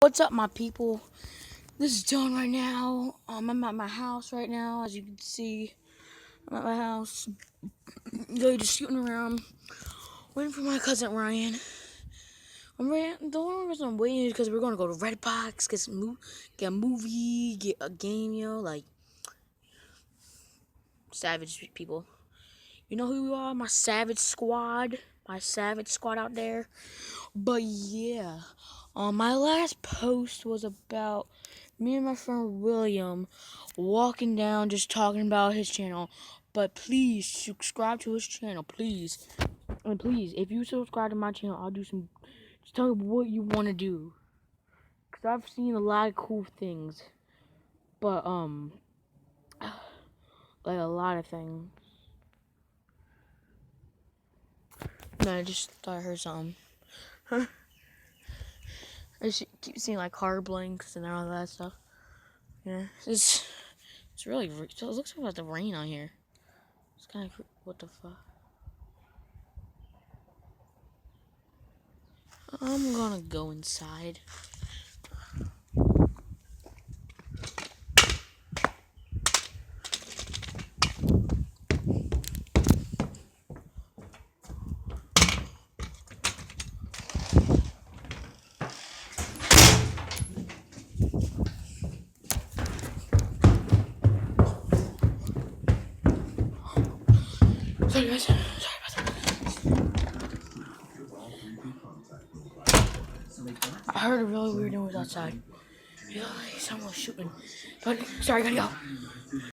What's up, my people? This is Dylan right now. I'm at my house right now, as you can see. I'm at my house, really just shooting around, waiting for my cousin Ryan. The only reason I'm waiting is because we're gonna go to Redbox, get a movie, get a game, like savage people. You know who you are, my savage squad out there. But yeah, my last post was about me and my friend William walking down, just talking about his channel. But please subscribe to his channel, please. And please, if you subscribe to my channel, I'll do some. Just tell me what you want to do, cause I've seen a lot of cool things. But like a lot of things. Man, I just thought I heard something. Huh? I just keep seeing like car blinks and all that stuff. Yeah, it's really. It looks like the rain on here. It's kind of what the fuck. I'm gonna go inside. Sorry guys. Sorry about that. I heard a really weird noise outside. Yeah, someone was shooting. But sorry, gotta go.